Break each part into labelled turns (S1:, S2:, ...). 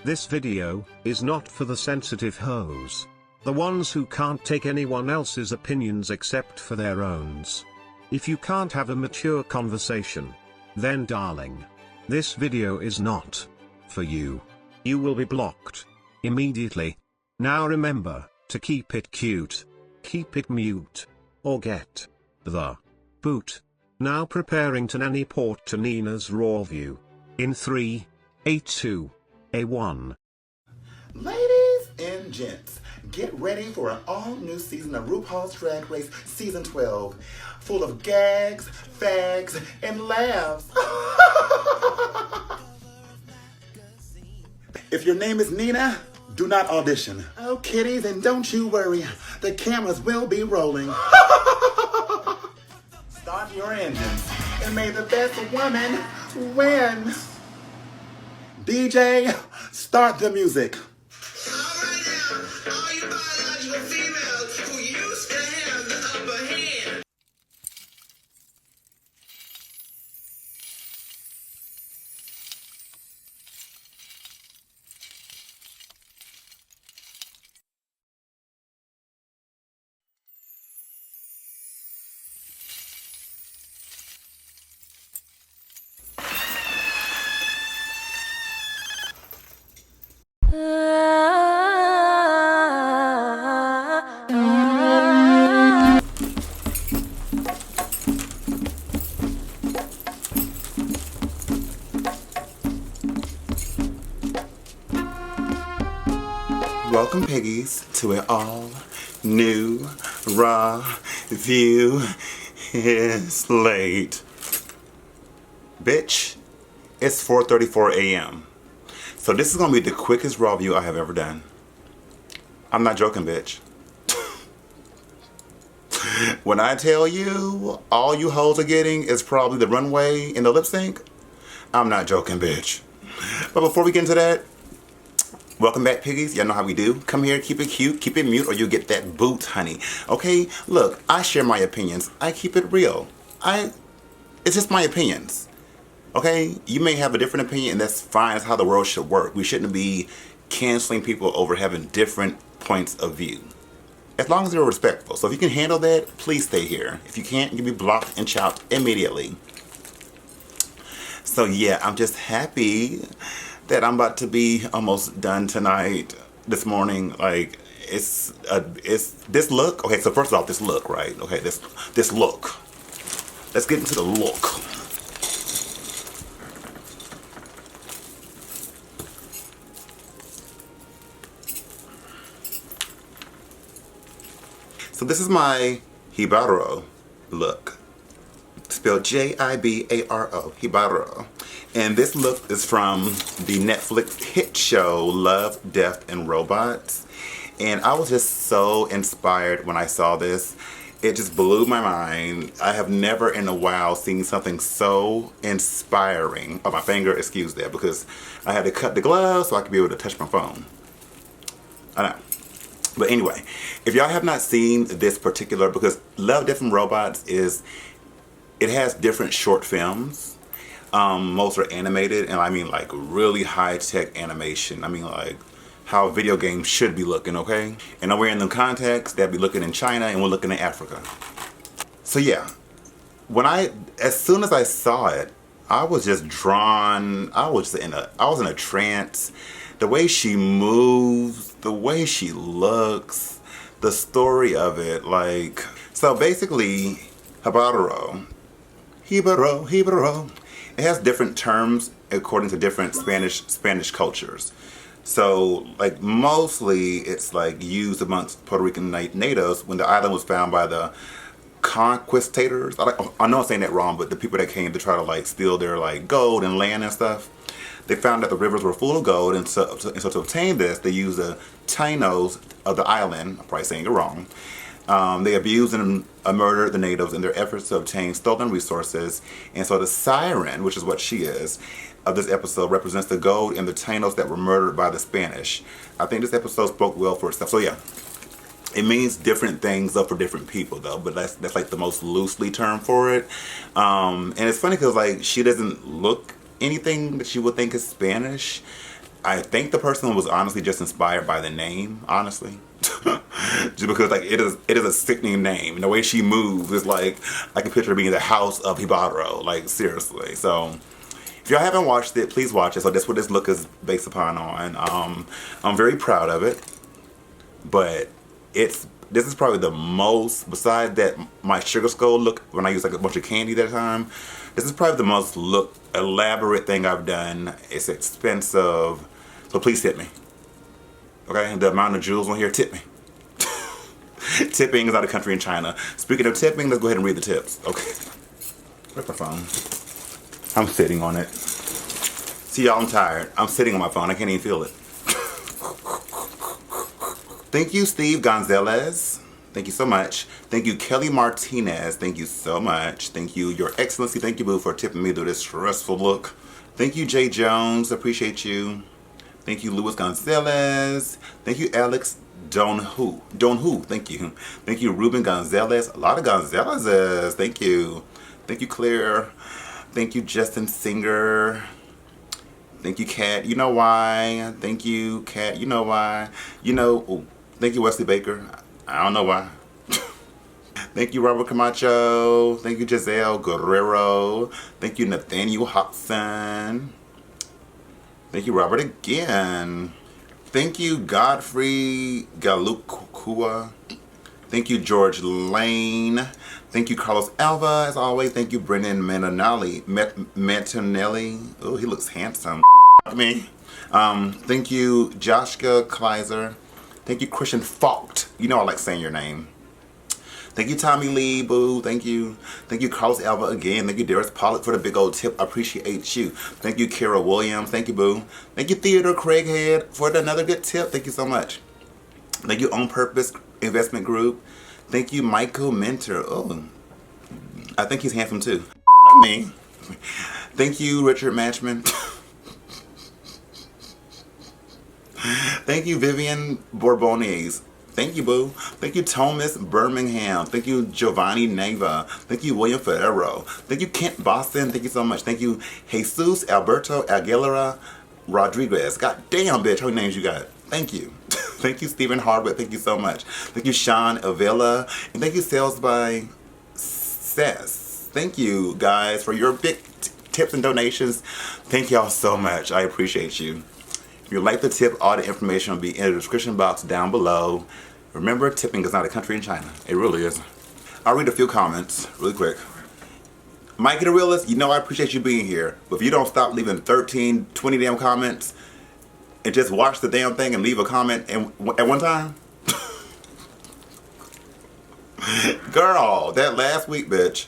S1: This video is not for the sensitive hoes. The ones who can't take anyone else's opinions except for their own. If you can't have a mature conversation, then darling, this video is not for you. You will be blocked immediately. Now remember to keep it cute, keep it mute, or get the boot. Now preparing to nanny port to Nina's Rawview. In 3, 2, 1.
S2: Ladies and gents, get ready for an all-new season of RuPaul's Drag Race Season 12, full of gags, fags, and laughs. If your name is Nina, do not audition. Oh, kiddies, and don't you worry, the cameras will be rolling. Start your engines, and may the best woman win. DJ, start the music.
S3: Alright now, all you biological females who used to have the upper hand.
S2: Welcome, piggies, to an all-new Rawview. It's late. Bitch, it's 4:34 a.m. So this is going to be the quickest Rawview I have ever done. I'm not joking, bitch. When I tell you all you hoes are getting is probably the runway and the lip sync, I'm not joking, bitch. But before we get into that, welcome back, piggies. Y'all know how we do. Come here, keep it cute, keep it mute, or you'll get that boot, honey. Okay? Look, I share my opinions. I keep it real. It's just my opinions. Okay? You may have a different opinion, and that's fine. That's how the world should work. We shouldn't be canceling people over having different points of view. As long as they're respectful. So if you can handle that, please stay here. If you can't, you'll be blocked and chopped immediately. So yeah, I'm just happy that I'm about to be almost done tonight, this morning. Like, it's this look. Okay, so first off, this look, right? Okay, this look. Let's get into the look. So this is my Jibaro look. Spelled J-I-B-A-R-O, Jibaro. And this look is from the Netflix hit show Love, Death, and Robots. And I was just so inspired when I saw this. It just blew my mind. I have never in a while seen something so inspiring. Oh, my finger, excuse that, because I had to cut the glove so I could be able to touch my phone. I know. But anyway, if y'all have not seen this particular, because Love, Death, and Robots it has different short films. Most are animated, and I mean like really high-tech animation. I mean like how video games should be looking, okay? And I'm wearing them contacts that be looking in China, and we're looking in Africa. So yeah, as soon as I saw it, I was just drawn. I was in a trance. The way she moves, the way she looks, the story of it, like. So basically, Jibaro. It has different terms according to different Spanish cultures. So, like, mostly it's like used amongst Puerto Rican natives when the island was found by the conquistadors. I know I'm saying that wrong, but the people that came to try to like steal their like gold and land and stuff. They found that the rivers were full of gold, and so to obtain this, they used the Tainos of the island. I'm probably saying it wrong. They abused and murdered the natives in their efforts to obtain stolen resources. And so the siren, which is what she is, of this episode represents the gold and the Tainos that were murdered by the Spanish. I think this episode spoke well for itself. So yeah, it means different things though for different people though, but that's like the most loosely term for it. And it's funny because like she doesn't look anything that you would think is Spanish. I think the person was honestly just inspired by the name, honestly. Just because like it is a sickening name. And the way she moves is like I can picture being in the house of Hibaro. Like seriously. So if y'all haven't watched it, please watch it. So that's what this look is based upon on. I'm very proud of it. But this is probably the most, besides that my sugar skull look when I use like a bunch of candy that time, this is probably the most elaborate thing I've done. It's expensive. So please tip me. Okay, the amount of jewels on here, tip me. Tipping is out of country in China. Speaking of tipping, let's go ahead and read the tips. Okay. Where's my phone? I'm sitting on it. See y'all, I'm tired. I'm sitting on my phone. I can't even feel it. Thank you, Steve Gonzalez. Thank you so much. Thank you, Kelly Martinez. Thank you so much. Thank you, Your Excellency. Thank you, boo, for tipping me through this stressful look. Thank you, Jay Jones. Appreciate you. Thank you, Luis Gonzalez. Thank you, Alex Donhu. Thank you. Thank you, Ruben Gonzalez. A lot of Gonzalez's. Thank you. Thank you, Claire. Thank you, Justin Singer. Thank you, Kat. You know why. Thank you, Kat. You know why. You know. Oh, thank you, Wesley Baker. I don't know why. Thank you, Robert Camacho. Thank you, Giselle Guerrero. Thank you, Nathaniel Hobson. Thank you, Robert, again. Thank you, Godfrey Galukua. Thank you, George Lane. Thank you, Carlos Alva, as always. Thank you, Brendan Mantinelli. Oh, he looks handsome. Me. Thank you, Joshka Kleiser. Thank you, Christian Falk. You know I like saying your name. Thank you, Tommy Lee, boo. Thank you. Thank you, Carlos Alva again. Thank you, Darius Pollock, for the big old tip. I appreciate you. Thank you, Kara Williams. Thank you, boo. Thank you, Theodore Craighead, for another good tip. Thank you so much. Thank you, On Purpose Investment Group. Thank you, Michael Mentor. Oh, I think he's handsome too. Me. Thank you, Richard Matchman. Thank you, Vivian Bourbones. Thank you, boo. Thank you, Thomas Birmingham. Thank you, Giovanni Neva. Thank you, William Ferrero. Thank you, Kent Boston. Thank you so much. Thank you, Jesus Alberto Aguilera Rodriguez. God damn, bitch, how many names you got? Thank you. Thank you, Stephen Hardwick. Thank you so much. Thank you, Sean Avila. And thank you, Sales by Sess. Thank you, guys, for your big tips and donations. Thank y'all so much. I appreciate you. If you like the tip, all the information will be in the description box down below. Remember, tipping is not a country in China. It really is. I'll read a few comments really quick. Mikey the Realist, you know I appreciate you being here. But if you don't stop leaving 13, 20 damn comments and just watch the damn thing and leave a comment at one time. Girl, that last week, bitch,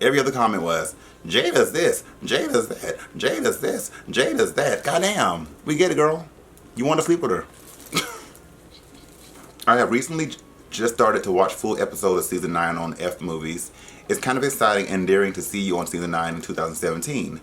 S2: every other comment was, Jada's this, Jada's that, Jada's this, Jada's that. Goddamn, we get it, girl. You want to sleep with her. I have recently just started to watch full episodes of season 9 on F Movies. It's kind of exciting and daring to see you on season 9 in 2017.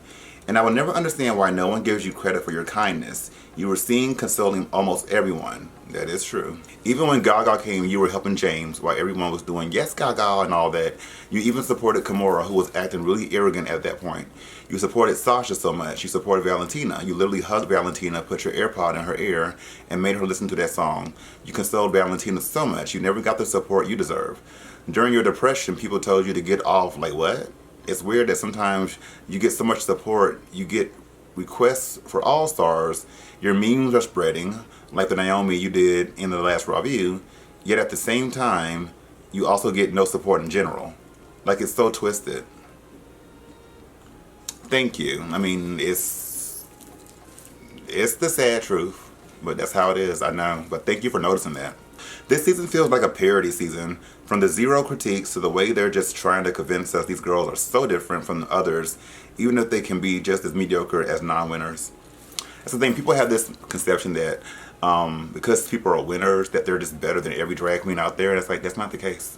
S2: And I will never understand why no one gives you credit for your kindness. You were seen consoling almost everyone. That is true. Even when Gaga came, you were helping James while everyone was doing yes Gaga and all that. You even supported Kimura, who was acting really arrogant at that point. You supported Sasha so much. You supported Valentina. You literally hugged Valentina, put your AirPod in her ear, and made her listen to that song. You consoled Valentina so much. You never got the support you deserve. During your depression, people told you to get off. Like, what? It's weird that sometimes you get so much support, you get requests for all-stars, your memes are spreading, like the Naomi you did in the last Rawview, yet at the same time, you also get no support in general. Like, it's so twisted. Thank you. I mean, it's the sad truth, but that's how it is, I know. But thank you for noticing that. This season feels like a parody season. From the zero critiques to the way they're just trying to convince us these girls are so different from the others, even if they can be just as mediocre as non-winners. That's the thing, people have this conception that because people are winners, that they're just better than every drag queen out there, and it's like, that's not the case.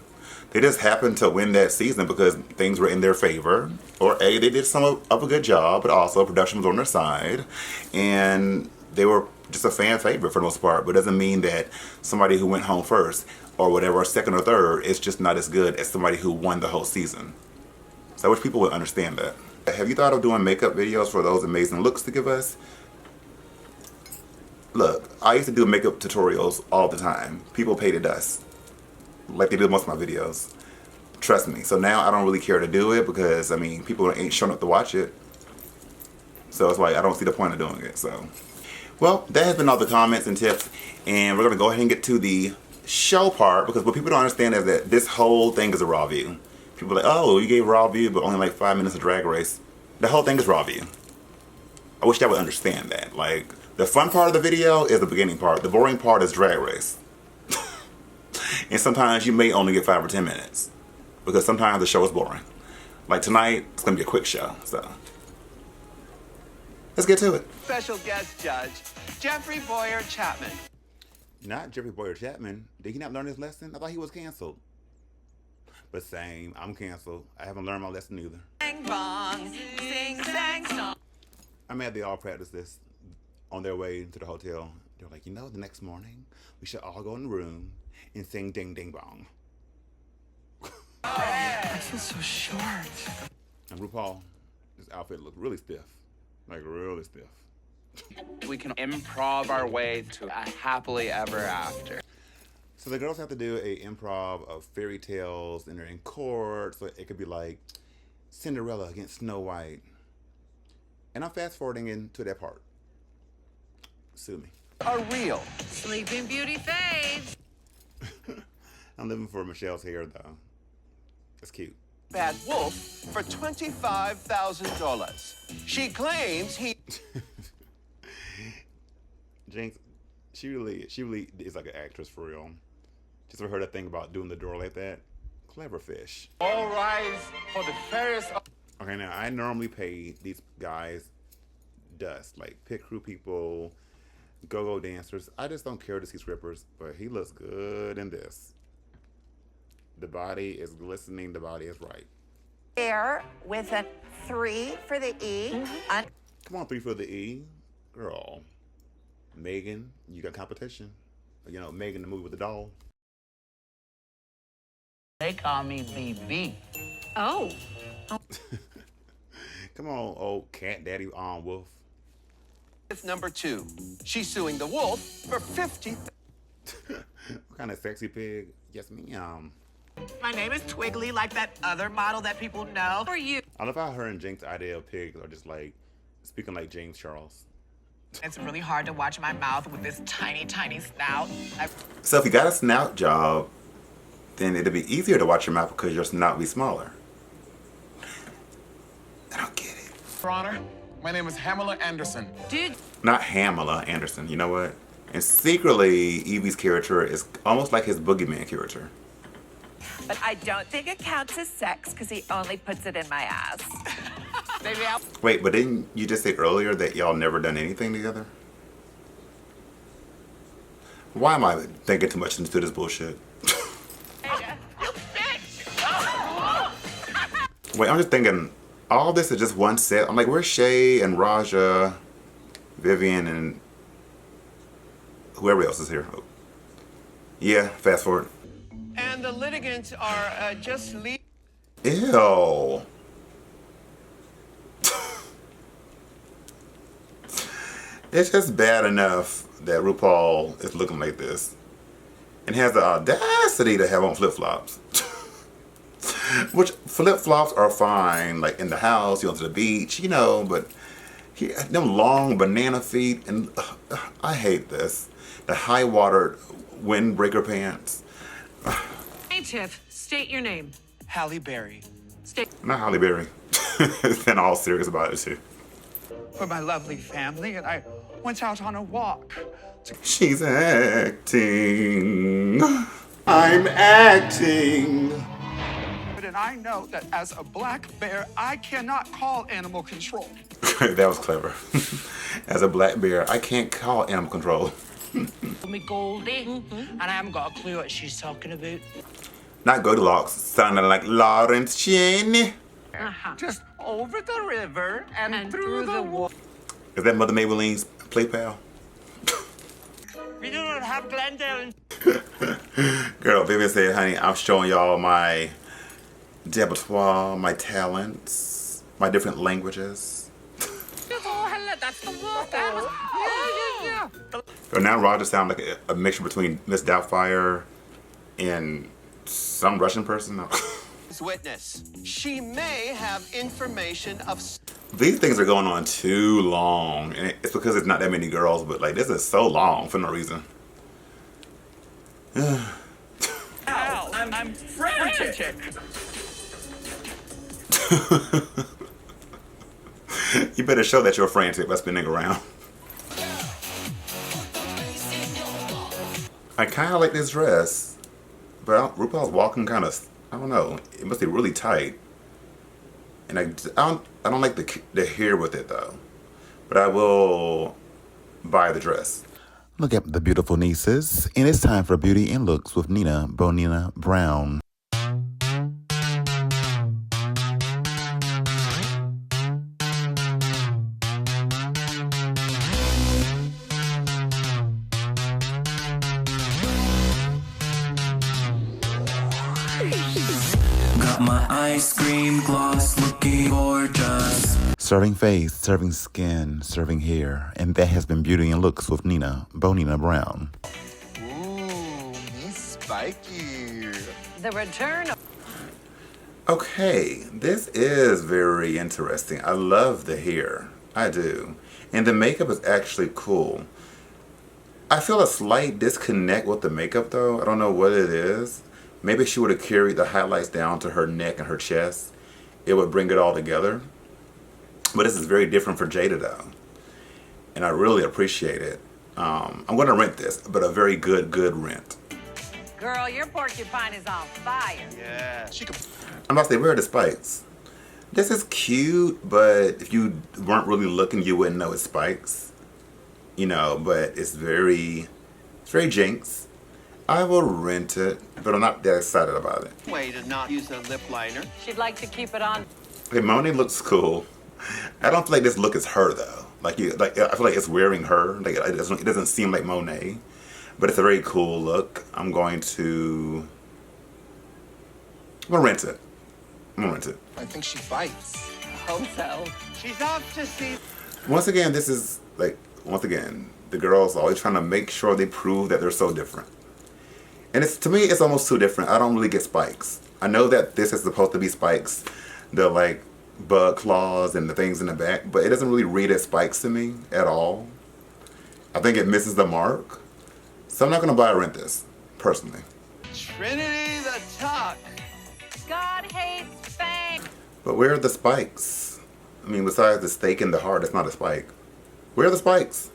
S2: They just happened to win that season because things were in their favor, or A, they did some of a good job, but also production was on their side, and they were just a fan favorite for the most part, but it doesn't mean that somebody who went home first or whatever, second or third, is just not as good as somebody who won the whole season. So I wish people would understand that. Have you thought of doing makeup videos for those amazing looks to give us? Look, I used to do makeup tutorials all the time. People pay to dust, like they do most of my videos. Trust me. So now I don't really care to do it because, I mean, people ain't showing up to watch it. So it's like, I don't see the point of doing it, so. Well, that has been all the comments and tips, and we're gonna go ahead and get to the show part, because what people don't understand is that this whole thing is a Rawview. People are like, oh, you gave Rawview, but only like 5 minutes of Drag Race. The whole thing is Rawview. I wish y'all would understand that. Like, the fun part of the video is the beginning part. The boring part is Drag Race. And sometimes you may only get 5 or 10 minutes. Because sometimes the show is boring. Like tonight, it's gonna be a quick show, so. Let's get to it.
S3: Special guest judge, Jeffrey Boyer Chapman.
S2: Not Jeffrey Boyer Chapman. Did he not learn his lesson? I thought he was canceled. But same, I'm canceled. I haven't learned my lesson either.
S3: Bang bong, sing sang song.
S2: I'm mad they all practiced this on their way to the hotel. They're like, you know, the next morning, we should all go in the room and sing ding ding bong.
S3: I feel so short.
S2: And RuPaul, this outfit looks really stiff. Like really stiff.
S4: We can improv our way to a happily ever after.
S2: So the girls have to do a improv of fairy tales, and they're in court, so it could be like Cinderella against Snow White. And I'm fast forwarding into that part. Sue me.
S3: A real
S5: Sleeping Beauty faves.
S2: I'm living for Michelle's hair though. That's cute.
S3: bad wolf for $25,000. She claims he...
S2: Jinx, she really is like an actress for real. Just ever heard that thing about doing the door like that? Clever fish.
S3: All rise for the fairest...
S2: Okay, now I normally pay these guys dust, like pit crew people, go-go dancers. I just don't care to see strippers, but he looks good in this. The body is glistening, the body is right.
S6: Air with a 3 for the E.
S2: Come on, 3 for the E. Girl. Megan, you got competition. You know, Megan the movie with the doll.
S7: They call me BB.
S5: Oh.
S2: Come on, old cat daddy wolf.
S3: It's number 2. She's suing the wolf for $50,000.
S2: What kind of sexy pig? Yes, ma'am.
S7: My name is Twiggly, like that other model that people know.
S5: Who are you?
S2: I love how her and Jinx's idea of pigs are just like speaking like James Charles.
S7: It's really hard to watch my mouth with this tiny, tiny snout.
S2: So if you got a snout job, then it'll be easier to watch your mouth because your snout will be smaller. I don't get it.
S8: Your Honor, my name is Hamela Anderson.
S5: Dude.
S2: Not Hamela Anderson, you know what? And secretly, Evie's character is almost like his boogeyman character.
S6: But I don't think it counts as sex because he only puts it in my ass.
S7: Maybe I'll...
S2: Wait, but didn't you just say earlier that y'all never done anything together? Why am I thinking too much into this bullshit? Wait, I'm just thinking, all this is just one set. I'm like, where's Shay and Raja, Vivian, and whoever else is here? Oh. Yeah, fast forward.
S3: And the litigants are just leaving.
S2: Ew. It's just bad enough that RuPaul is looking like this and has the audacity to have on flip-flops. Which flip-flops are fine, like in the house, you go to the beach, you know, but them long banana feet, and I hate this. The high-water windbreaker pants.
S5: Hey, Tiff, state your name.
S3: Halle Berry.
S2: Not Halle Berry. Been all serious about it too.
S8: For my lovely family, and I went out on a walk.
S2: She's acting. I'm acting.
S8: And I know that as a black bear, I cannot call animal control.
S2: That was clever. As a black bear, I can't call animal control.
S7: me Goldie, and I haven't got a clue what she's talking about.
S2: Not Goldilocks, sounding like Lawrence Cheney.
S7: Just over the river and through the water.
S2: Is that Mother Maybelline's play pal?
S7: We do not have Glendale.
S2: Girl, Vivian said, honey, I'm showing y'all my repertoire, my talents, my different languages.
S7: Oh, hello, that's the water. Yeah.
S2: So now Roger sounds like a mixture between Miss Doubtfire and some Russian person.
S3: Witness. She may have information of.
S2: These things are going on too long, and it's because it's not that many girls, but like this is so long for no reason.
S7: Ow, I'm frantic.
S2: You better show that you're frantic by spinning around. I kind of like this dress, but RuPaul's walking kind of, I don't know, it must be really tight. And I don't like the hair with it though, but I will buy the dress. Look at the beautiful nieces, and it's time for Beauty and Looks with Nina Bonina Brown.
S9: Got my ice cream gloss looking gorgeous.
S2: Serving face, serving skin, serving hair, and that has been Beauty and Looks with Nina Bonina Brown.
S3: Ooh, Miss Spiky.
S5: The return of...
S2: Okay, this is very interesting. I love the hair. I do. And the makeup is actually cool. I feel a slight disconnect with the makeup though. I don't know what it is. Maybe she would have carried the highlights down to her neck and her chest. It would bring it all together. But this is very different for Jada though. And I really appreciate it. I'm going to rent this, but a very good rent.
S5: Girl, your porcupine is on fire.
S3: Yeah, she could.
S2: I'm about to say, where are the spikes? This is cute, but if you weren't really looking, you wouldn't know it's spikes. You know, but it's very Jinx. I will rent it, but I'm not that excited about it.
S3: Way to not use a lip liner.
S5: She'd like to keep it on.
S2: Okay, Monet looks cool. I don't feel like this look is her though. I feel like it's wearing her. Like it doesn't seem like Monet, but it's a very cool look. I'm gonna rent it.
S3: I think she bites.
S5: Hope so.
S3: She's off to see.
S2: Once again, the girls are always trying to make sure they prove that they're so different. And to me, it's almost too different. I don't really get spikes. I know that this is supposed to be spikes. The like bug claws and the things in the back, but it doesn't really read as spikes to me at all. I think it misses the mark. So I'm not gonna buy or rent this, personally.
S3: Trinity the Tuck.
S5: God hates fame.
S2: But where are the spikes? I mean, besides the stake in the heart, it's not a spike. Where are the spikes?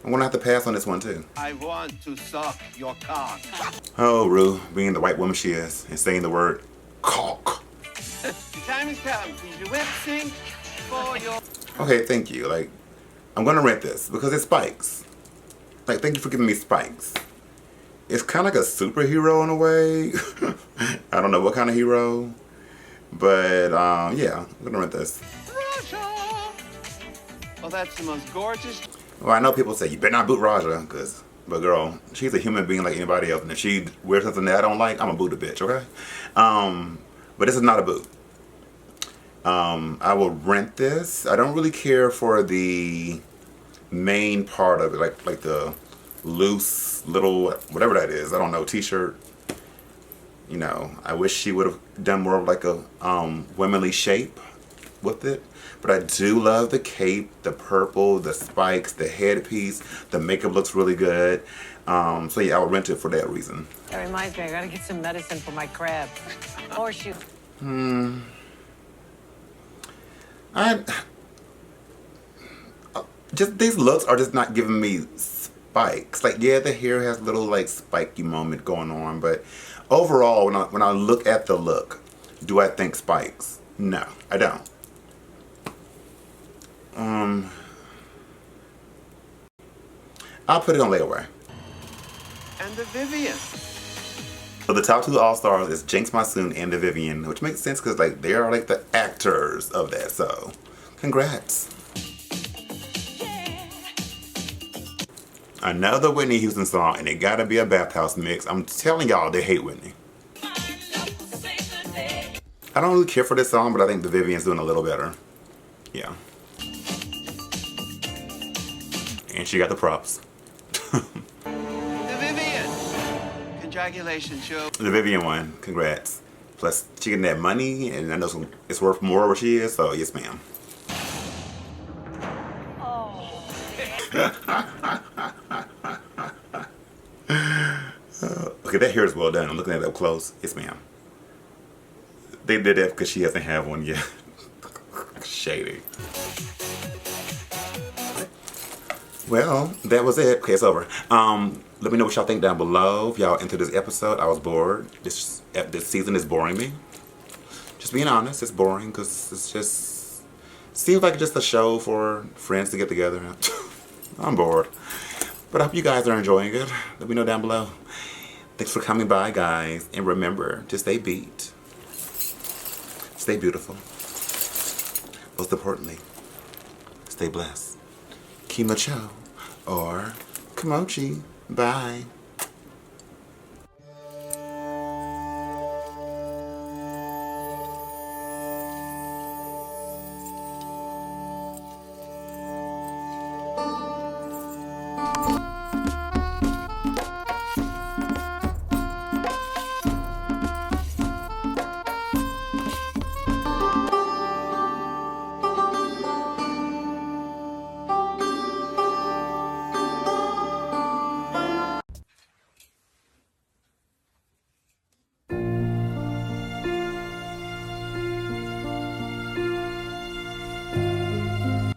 S2: I'm gonna have to pass on this one too.
S3: I want to suck your cock.
S2: Oh, Rue, being the white woman she is, and saying the word cock.
S3: The time has come for you lip sync for your.
S2: Okay, thank you. Like, I'm gonna rent this because it's spikes. Like, thank you for giving me spikes. It's kind of like a superhero in a way. I don't know what kind of hero, but yeah, I'm gonna rent this.
S3: Raja. Well, that's the most gorgeous.
S2: Well, I know people say you better not boot Raja, but girl, she's a human being like anybody else, and if she wears something that I don't like, I'm gonna boot the bitch, okay? But this is not a boot. I will rent this. I don't really care for the main part of it, like the loose little whatever that is. I don't know, t-shirt. You know, I wish she would have done more of like a womanly shape with it. But I do love the cape, the purple, the spikes, the headpiece. The makeup looks really good. So yeah, I would rent it for that reason.
S5: That reminds me, I gotta get some medicine for my crab. Horseshoe.
S2: Just these looks are just not giving me spikes. Like, yeah, the hair has a little like spiky moment going on, but overall, when I look at the look, do I think spikes? No, I don't. I'll put it on layaway.
S3: And the Vivian.
S2: So the top two all-stars is Jinx Monsoon and the Vivian, which makes sense because like they are like the actors of that. So, congrats. Another Whitney Houston song, and it gotta be a bathhouse mix. I'm telling y'all, they hate Whitney. I don't really care for this song, but I think the Vivian's doing a little better. Yeah. And she got the props.
S3: The Vivian. Congratulations, Joe.
S2: The Vivian one, congrats. Plus, she getting that money, and I know it's worth more where she is, so yes, ma'am. Okay, that hair is well done. I'm looking at it up close. Yes, ma'am. They did that because she hasn't had one yet. Shady. Well, that was it. Okay, it's over. Let me know what y'all think down below. If y'all into this episode, I was bored. This season is boring me. Just being honest, it's boring because it's just seems like just a show for friends to get together. I'm bored. But I hope you guys are enjoying it. Let me know down below. Thanks for coming by, guys. And remember to stay beat. Stay beautiful. Most importantly, stay blessed. Kimocho or Kimochi. Bye.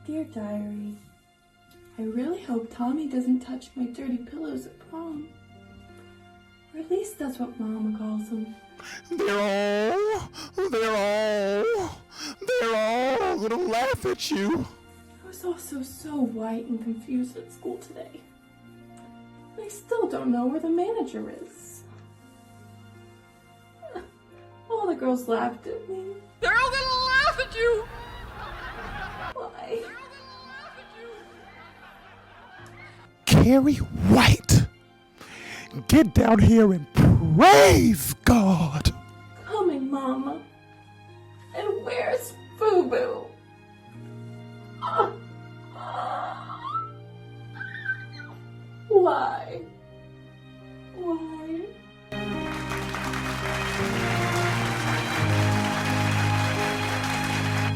S10: Dear Diary, I really hope Tommy doesn't touch my dirty pillows at prom. Or at least that's what Mama calls them.
S11: They're all gonna laugh at you.
S10: I was also so white and confused at school today. I still don't know where the manager is. All the girls laughed at me.
S7: They're all gonna laugh at you.
S10: Why?
S11: Carrie White, get down here and praise God.
S10: Coming, Mama. And where's Boo-Boo? Why? Why?